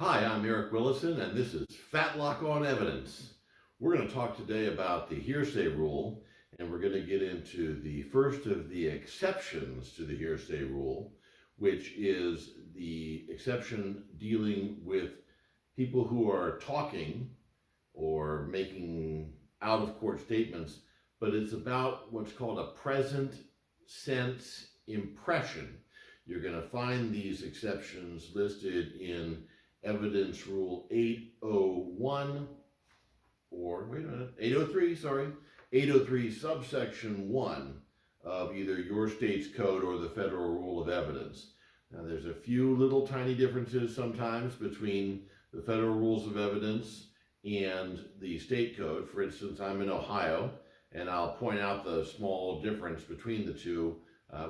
Hi, I'm Eric Willison, and this is Fatlock on Evidence. We're going to talk today about the hearsay rule, and we're going to get into the first of the exceptions to the hearsay rule, which is the exception dealing with people who are talking or making out-of-court statements, but it's about what's called a present sense impression. You're going to find these exceptions listed in Evidence Rule 801, or wait a minute, 803, sorry, 803 subsection 1 of either your state's code or the Federal Rule of Evidence. Now there's a few little tiny differences sometimes between the Federal Rules of Evidence and the state code. For instance, I'm in Ohio, and I'll point out the small difference between the two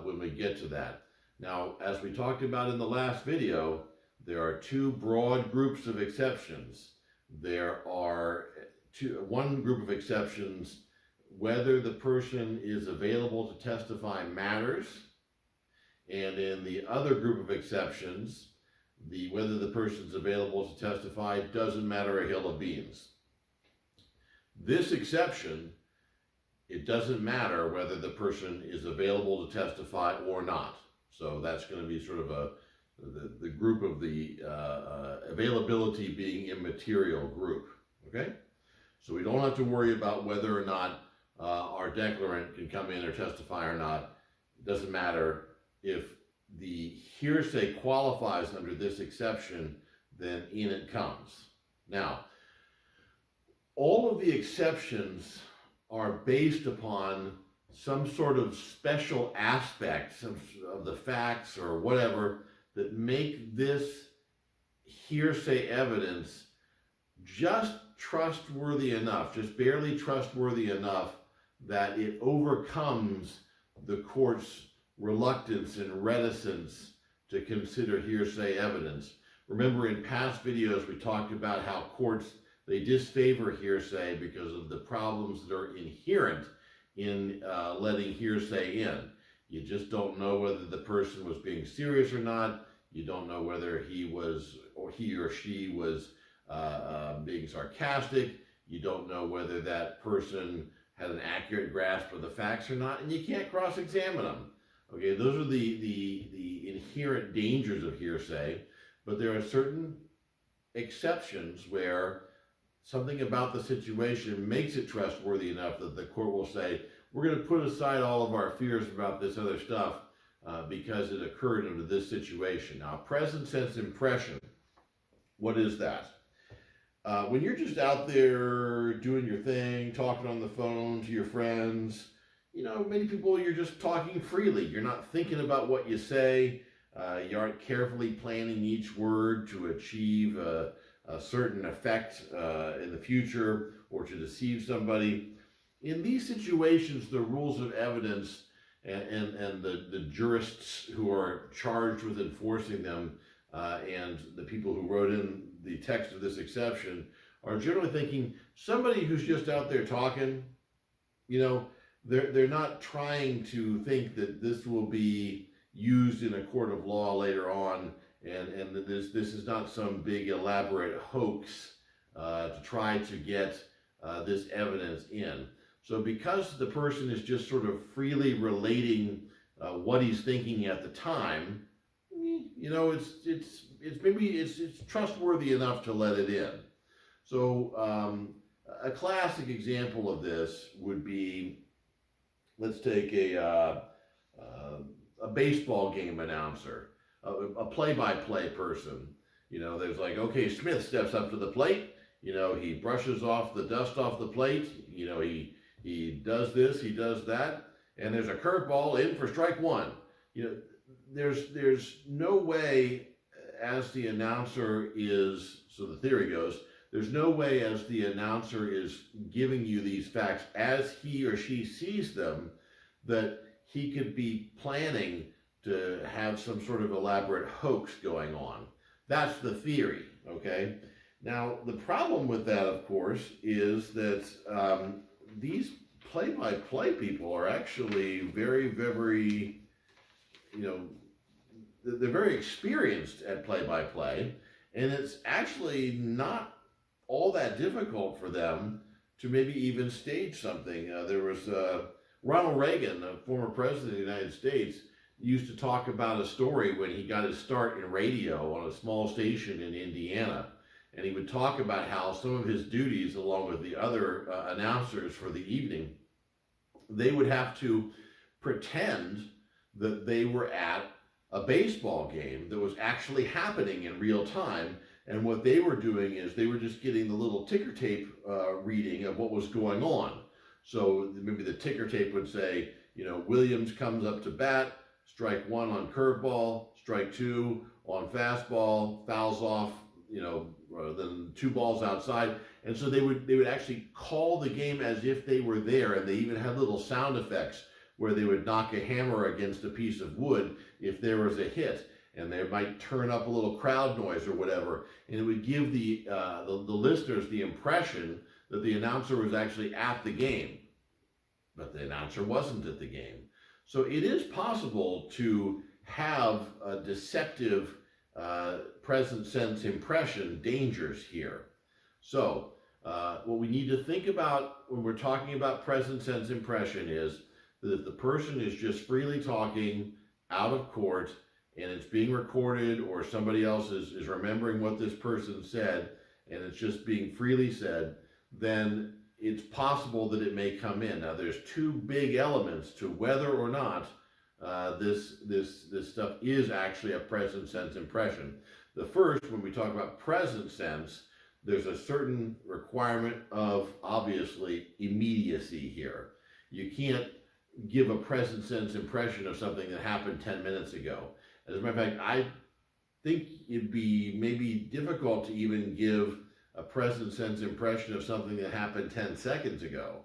when we get to that. Now, as we talked about in the last video, there are two broad groups of exceptions. There are one group of exceptions, whether the person is available to testify matters, and in the other group of exceptions, whether the person's available to testify doesn't matter a hill of beans. This exception, it doesn't matter whether the person is available to testify or not. So that's going to be sort of the group of the availability being immaterial group, okay? So we don't have to worry about whether or not our declarant can come in or testify or not. It doesn't matter. If the hearsay qualifies under this exception, then in it comes. Now, all of the exceptions are based upon some sort of special aspects of the facts or whatever that make this hearsay evidence just trustworthy enough, just barely trustworthy enough, that it overcomes the court's reluctance and reticence to consider hearsay evidence. Remember, in past videos we talked about how courts, they disfavor hearsay because of the problems that are inherent in letting hearsay in. You just don't know whether the person was being serious or not. You don't know whether he or she was being sarcastic. You don't know whether that person had an accurate grasp of the facts or not, and you can't cross-examine them. Okay, those are the inherent dangers of hearsay, but there are certain exceptions where something about the situation makes it trustworthy enough that the court will say, we're going to put aside all of our fears about this other stuff because it occurred under this situation. Now, present sense impression, what is that? When you're just out there doing your thing, talking on the phone to your friends, many people, you're just talking freely. You're not thinking about what you say. You aren't carefully planning each word to achieve a certain effect in the future or to deceive somebody. In these situations, the rules of evidence and the jurists who are charged with enforcing them and the people who wrote in the text of this exception are generally thinking somebody who's just out there talking, they're not trying to think that this will be used in a court of law later on, and this is not some big elaborate hoax to try to get this evidence in. So because the person is just sort of freely relating what he's thinking at the time, it's trustworthy enough to let it in. So a classic example of this would be, let's take a baseball game announcer, a play-by-play person. There's like, okay, Smith steps up to the plate. He brushes off the dust off the plate. He does this, he does that, and there's a curveball in for strike one. There's no way, as the announcer is, so the theory goes, there's no way as the announcer is giving you these facts as he or she sees them that he could be planning to have some sort of elaborate hoax going on. That's the theory, okay? Now, the problem with that, of course, is that these play-by-play people are actually very, very, they're very experienced at play-by-play, And it's actually not all that difficult for them to maybe even stage something. There was Ronald Reagan, a former president of the United States, used to talk about a story when he got his start in radio on a small station in Indiana. And he would talk about how some of his duties, along with the other announcers for the evening, they would have to pretend that they were at a baseball game that was actually happening in real time. And what they were doing is they were just getting the little ticker tape reading of what was going on. So maybe the ticker tape would say, Williams comes up to bat, strike one on curveball, strike two on fastball, fouls off, then two balls outside. And so they would actually call the game as if they were there, and they even had little sound effects where they would knock a hammer against a piece of wood if there was a hit, and they might turn up a little crowd noise or whatever, and it would give the listeners the impression that the announcer was actually at the game, but the announcer wasn't at the game. So it is possible to have a deceptive present sense impression dangers here. So what we need to think about when we're talking about present sense impression is that if the person is just freely talking out of court and it's being recorded, or somebody else is remembering what this person said and it's just being freely said, then it's possible that it may come in. Now there's two big elements to whether or not this stuff is actually a present sense impression. The first, when we talk about present sense, there's a certain requirement of, obviously, immediacy here. You can't give a present sense impression of something that happened 10 minutes ago. As a matter of fact, I think it'd be maybe difficult to even give a present sense impression of something that happened 10 seconds ago.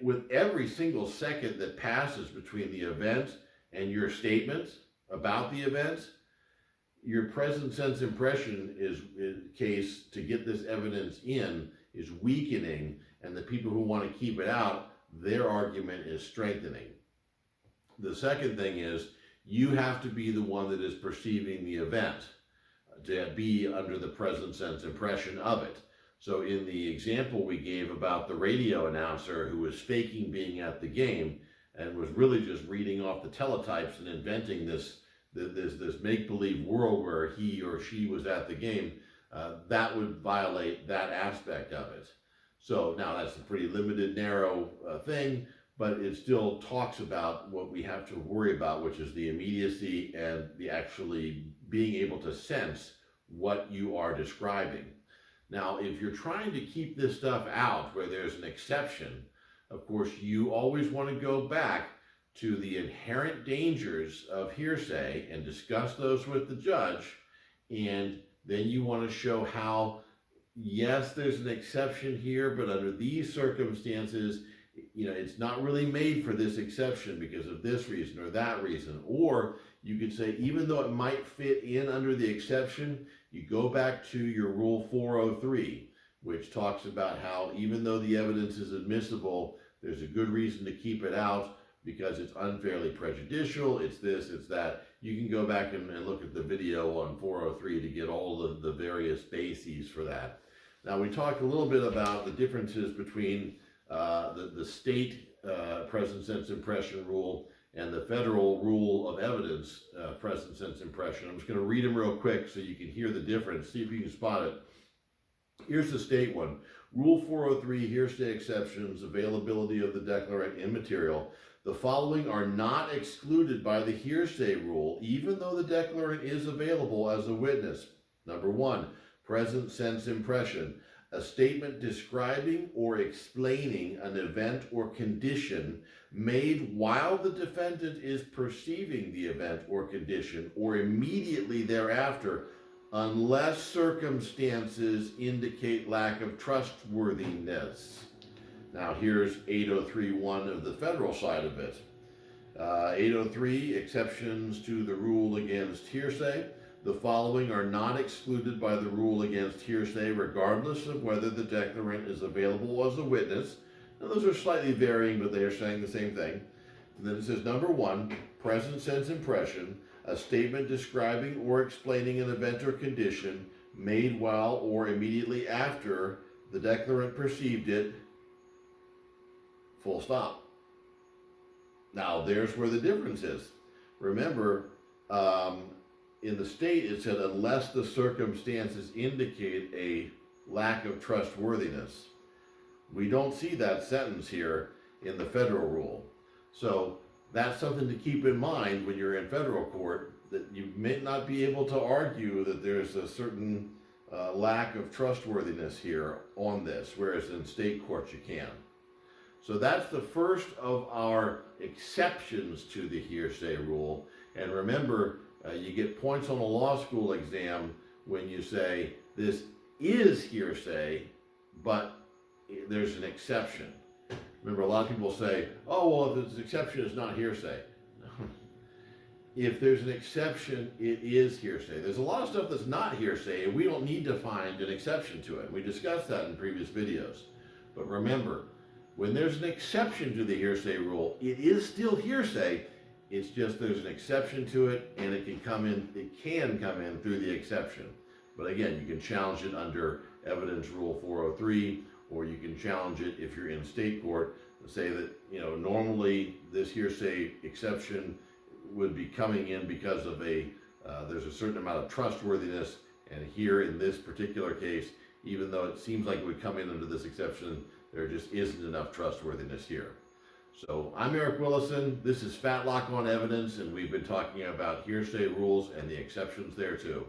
With every single second that passes between the event and your statements about the event, your present sense impression is case to get this evidence in is weakening, and the people who want to keep it out, their argument is strengthening. The second thing is you have to be the one that is perceiving the event to be under the present sense impression of it. So in the example we gave about the radio announcer who was faking being at the game and was really just reading off the teletypes and inventing this make-believe world where he or she was at the game, that would violate that aspect of it. So now that's a pretty limited, narrow thing, but it still talks about what we have to worry about, which is the immediacy and the actually being able to sense what you are describing. Now, if you're trying to keep this stuff out where there's an exception, of course, you always want to go back to the inherent dangers of hearsay and discuss those with the judge, and then you want to show how, yes, there's an exception here, but under these circumstances, it's not really made for this exception because of this reason or that reason. Or you could say, even though it might fit in under the exception, you go back to your Rule 403, which talks about how even though the evidence is admissible, there's a good reason to keep it out because it's unfairly prejudicial, it's this, it's that. You can go back and look at the video on 403 to get all of the various bases for that. Now, we talked a little bit about the differences between the state present sense impression rule and the federal rule of evidence present sense impression. I'm just going to read them real quick so you can hear the difference, see if you can spot it. Here's the state one. Rule 403, hearsay exceptions, availability of the declarant immaterial. The following are not excluded by the hearsay rule, even though the declarant is available as a witness. Number one, present sense impression. A statement describing or explaining an event or condition made while the defendant is perceiving the event or condition or immediately thereafter, unless circumstances indicate lack of trustworthiness. Now here's 803.1 of the federal side of it. 803, exceptions to the rule against hearsay. The following are not excluded by the rule against hearsay, regardless of whether the declarant is available as a witness. Now, those are slightly varying, but they are saying the same thing. And then it says, number one, present sense impression. A statement describing or explaining an event or condition made while or immediately after the declarant perceived it, full stop. Now, there's where the difference is. Remember, in the state it said, unless the circumstances indicate a lack of trustworthiness. We don't see that sentence here in the federal rule. So that's something to keep in mind when you're in federal court, that you may not be able to argue that there's a certain lack of trustworthiness here on this, whereas in state courts you can. So that's the first of our exceptions to the hearsay rule. And remember, you get points on a law school exam when you say this is hearsay, but there's an exception. Remember, a lot of people say, oh, well, if it's an exception, it's not hearsay. If there's an exception, it is hearsay. There's a lot of stuff that's not hearsay, and we don't need to find an exception to it. We discussed that in previous videos. But remember, when there's an exception to the hearsay rule, it is still hearsay. It's just there's an exception to it, and it can come in through the exception. But again, you can challenge it under Evidence Rule 403, or you can challenge it if you're in state court and say that, normally this hearsay exception would be coming in because of there's a certain amount of trustworthiness, and here in this particular case, even though it seems like it would come in under this exception, there just isn't enough trustworthiness here. So I'm Eric Willison, this is Fatlock on Evidence, and we've been talking about hearsay rules and the exceptions there too.